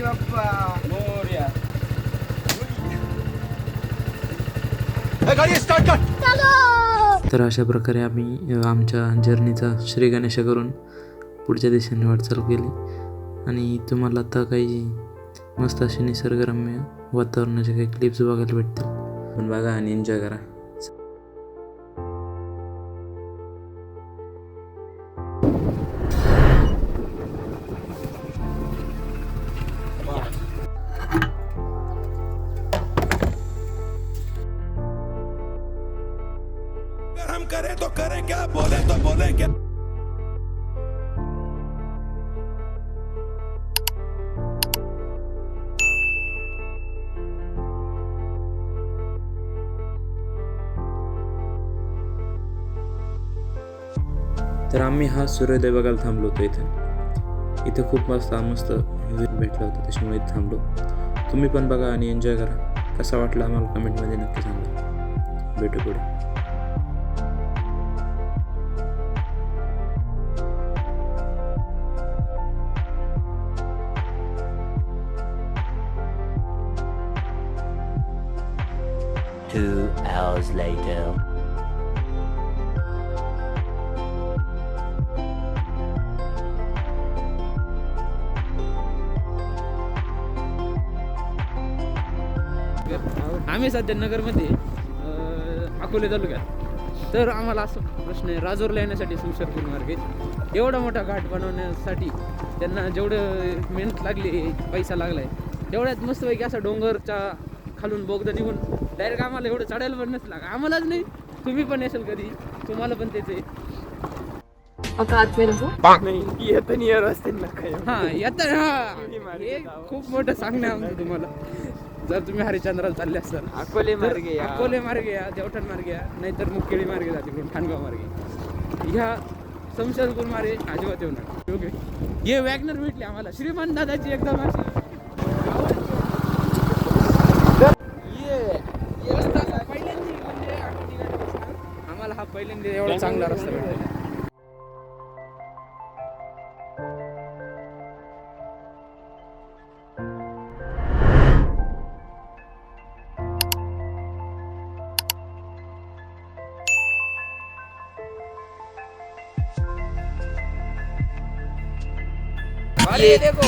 गणपती बाप्पा मोरया. गाडी स्टार्ट कर. तर अशा प्रकारे आम्ही आमच्या जर्नीचा श्री गणेश करून पुढच्या दिशेने वाटचाल केली आणि तुम्हाला आता काही मस्त असे निसर्गरम्य वातावरणाचे काही क्लिप्स बघायला भेटतील. पण बघा आणि एन्जॉय करा. हम करें तो करें क्या, बोले तो बोले क्या. तर आम्ही हा सूर्योदय बघायला थांबलो होतो इथं खूप मस्त भेटला होता, त्याच्यामुळे इथं थांबलो. तुम्ही पण बघा आणि एन्जॉय करा. कसा वाटला आम्हाला कमेंटमध्ये नक्की सांगा. भेटू पुढे. Two hours later. आम्ही सध्या नगरमध्ये अकोले तालुक्यात. तर आम्हाला असं प्रश्न आहे, राजूरला येण्यासाठी संशरपूर मार्ग एवढा मोठा घाट बनवण्यासाठी त्यांना जेवढं मेहनत लागली, पैसा लागलाय, तेवढ्यात मस्तपैकी असा डोंगरच्या खालून बोगदा निघून डायरेक्ट आम्हाला एवढं चढायला पण नसलं. आम्हालाच नाही, तुम्ही पण येशाल कधी, तुम्हाला पण तेच आहे. खूप मोठं सांगणं आमचं तुम्हाला. जर तुम्ही हरिश्चंद्राला चालले असाल अकोले मार्गे या, देवठाण मार्गे या, नाहीतर मुखेडी मार्गे जा, तिकडून ठाणगाव मार्गे ह्या संशरपूर मार्गे अजिबात येऊ नका. ओके, हे वॅगनर भेटले आम्हाला श्रीमान दादाची एकदम अशी. आम्हाला हा पहिल्यांदा एवढा चांगला रस्ता भेटला.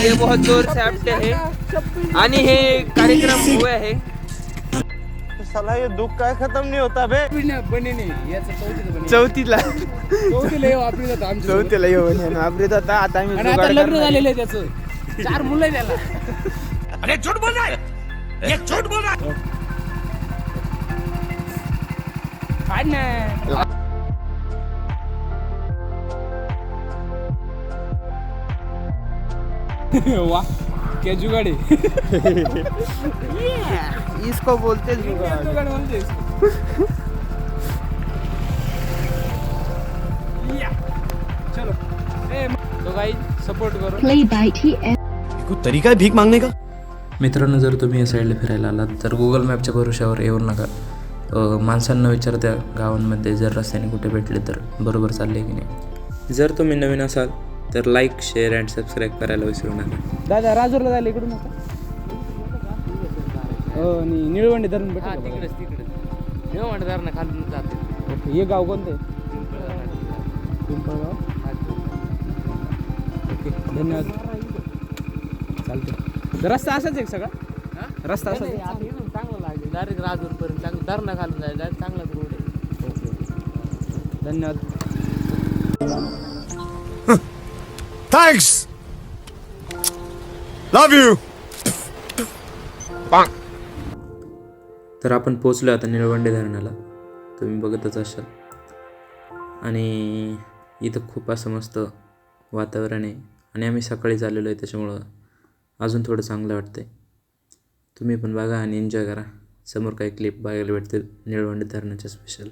ये बहुत जोर से आपटे है आणि हे कार्यक्रम हुए आहे. साला ये दुख काय खत्म नहीं होता बे. बने नाही याचं चौथीला चौथीला येऊ आपली आता आता लग्न झालेलं आहे त्याचं. 4 मुलं आहे त्याला. अरे झूठ बोल रहा है, ये झूठ बोल रहा है. काय नाही. वाह क्या जुगाड़ है. इसको बोलते जुगाड़ बोलते इसको. चलो तो गाइस सपोर्ट करो. Play by TF. कोई तरीका है भीख मांगने का. मित्रांनो, जर तुम्ही या साईडला फिरायला आलात तर गुगल मॅपच्या भरोश्यावर येऊ नका. माणसांना विचारत्या गावांमध्ये जर रस्त्याने कुठे भेटले तर बरोबर चालले की नाही. जर तुम्ही नवीन असाल तर लाईक, शेअर अँड सबस्क्राईब करायला विसरू नका. दादा राजूरला जायला इकडून नका. निळवंडे धरण भेटत तिकडे निळवंडे धरण खालून जाते. ओके, हे गाव कोणतं आहे? पिंपळगाव. ओके, धन्यवाद. चालतं. रस्ता असाच आहे सगळा? रस्ता असाच आहे? चांगलं लागेल. डायरेक्ट राजूरपर्यंत चांगलं धरणा खालून जायचं. डायरेक्ट चांगलाच रोड आहे. ओके, धन्यवाद. Thanks, love you. तर आपण पोचलो आता निळवंडे धरणाला, तुम्ही बघतच असाल. आणि इथं खूप असं मस्त वातावरण आहे आणि आम्ही सकाळीच आलेलो आहे, त्याच्यामुळं अजून थोडं चांगलं वाटतंय. तुम्ही पण बघा आणि एन्जॉय करा. समोर काही क्लिप बघायला भेटतील निळवंडे धरणाच्या स्पेशल.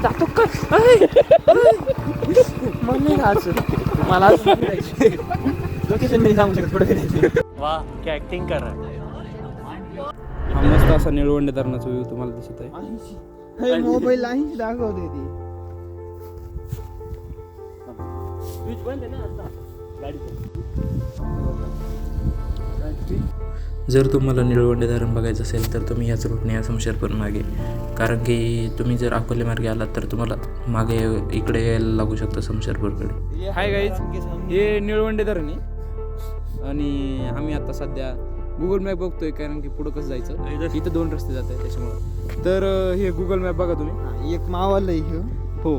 जातो का मला लोकेशन नाही सांगू शकत पुढे. वाह क्या एक्टिंग कर रहा है. हा मस्त असा निळवंडे धरणाचा व्ह्यू तुम्हाला दिसत आहे. मोबाईल दाखवते ती. जर तुम्हाला निळवंडे धरण बघायचं असेल तर तुम्ही ह्याच रूटने या शमशेरपूर मागे, कारण की तुम्ही जर अकोले मार्गे आलात तर तुम्हाला मागे इकडे यायला लागू शकतं शमशेरपूरकडे. हाय गाईज, हे निळवंडे धरण आहे आणि आम्ही आता सध्या गुगल मॅप बघतोय, कारण की पुढं कसं जायचं. इथं 2 रस्ते जात आहेत त्याच्यामुळं. तर हे गुगल मॅप बघा तुम्ही. एक मावाला हो,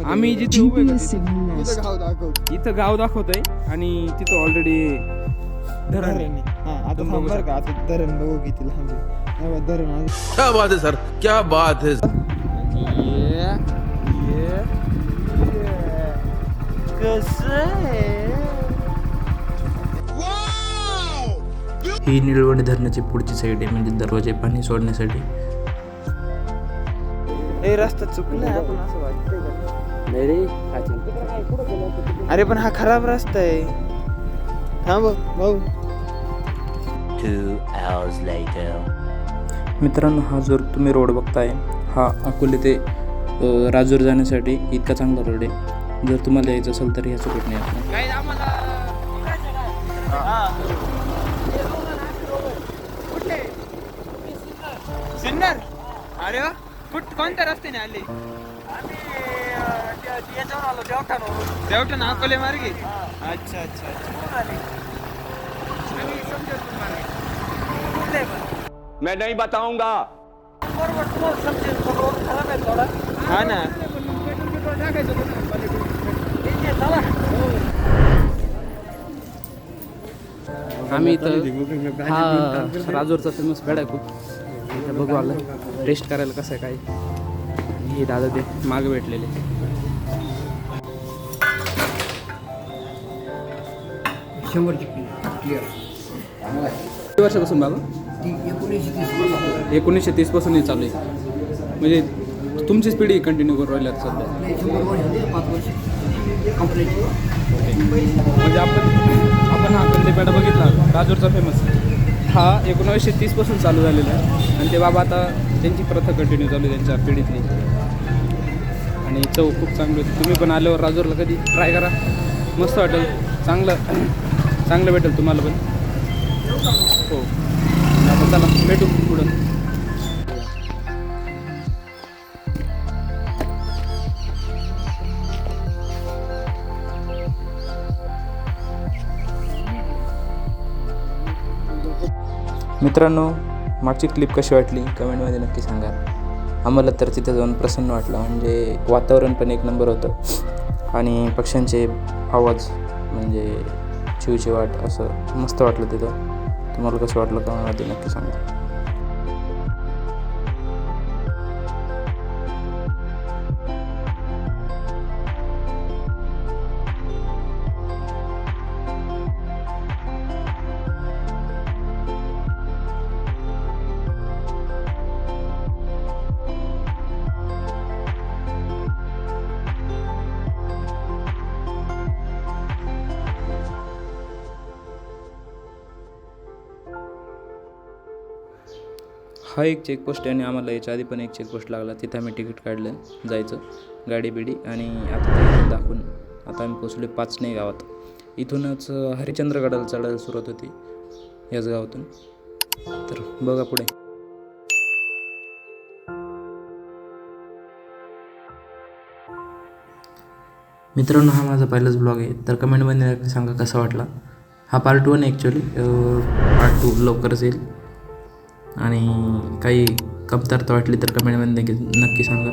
आम्ही जिथे उभे इथं गाव दाखवतोय आणि तिथं ऑलरेडी धरण आहे. आता बरं का, आता धरण बघू किती लांब आहे. धरण क्या बात है सर, क्या बात है. ही निळवंडे धरणाची पुढची साईड आहे, म्हणजे दरवाजे पाणी सोडण्यासाठी. हे रस्ता चुकला आपण असं वाटतंय का? नाही रे, अरे पण हा खराब रस्ता आहे. थांब भाऊ. 2 hours later. मित्रांनो, हा जर तुम्ही रोड बघताय, हा अकोले ते राजूर जाण्यासाठी इतका चांगला रोड आहे. जर तुम्हाला यायचं असेल तर ह्याच रोडने या. गाईज आम्हाला सिन्नर. अरे वा, कोणत्या रस्त्याने आले? देवठाण अकोले मार्गे. अच्छा अच्छा अच्छा. मैं नहीं बताऊंगा. हा ना. आम्ही इथं हा राजूरचा फेमस पेढा आहे खूप. इथं बघू आलं, टेस्ट करायला कसं आहे काय. हे दादा ते मागे भेटलेले. किती वर्षापासून बाबा? 1930 पासून हे चालू आहे. म्हणजे तुमचीच पिढी कंटिन्यू करून राहिल्यात सध्या. म्हणजे आपण हा कंदीपेढा बघितला राजूरचा फेमस, हा 1930 पासून चालू झालेला आहे आणि ते बाबा आता त्यांची प्रथा कंटिन्यू चालू आहे त्यांच्या पिढीतली. आणि चव खूप चांगली होती. तुम्ही पण आल्यावर राजूरला कधी ट्राय करा, मस्त वाटेल. चांगलं भेटेल तुम्हाला पण. हो, आता चला भेटू पुढं. मित्रांनो, मागची क्लिप कशी वाटली कमेंटमध्ये नक्की सांगा. आम्हाला तर तिथं जाऊन प्रसन्न वाटलं, म्हणजे वातावरण पण एक नंबर होतं आणि पक्ष्यांचे आवाज म्हणजे चिवचिवाट असं मस्त वाटलं तिथं. तुम्हाला कसं वाटलं कमेंटमध्ये नक्की सांगा. हा एक चेकपोस्ट आहे आणि आम्हाला याच्या आधी पण एक चेकपोस्ट लागला. तिथं आम्ही तिकीट काढलं जायचं, गाडी बिडी, आणि आता ते दाखवून आता आम्ही पोचलो 5 गावात. इथूनच हरिश्चंद्रगडाला चढायला सुरुवात होती याच गावातून. तर बघा पुढे. मित्रांनो, हा माझा पहिलाच ब्लॉग आहे, तर कमेंटमध्ये नक्की सांगा कसा वाटला. हा पार्ट 1 ॲक्च्युली, पार्ट 2 लवकरच येईल. आणि काही कमतरता वाटली तर कमेंटमध्ये नक्की सांगा.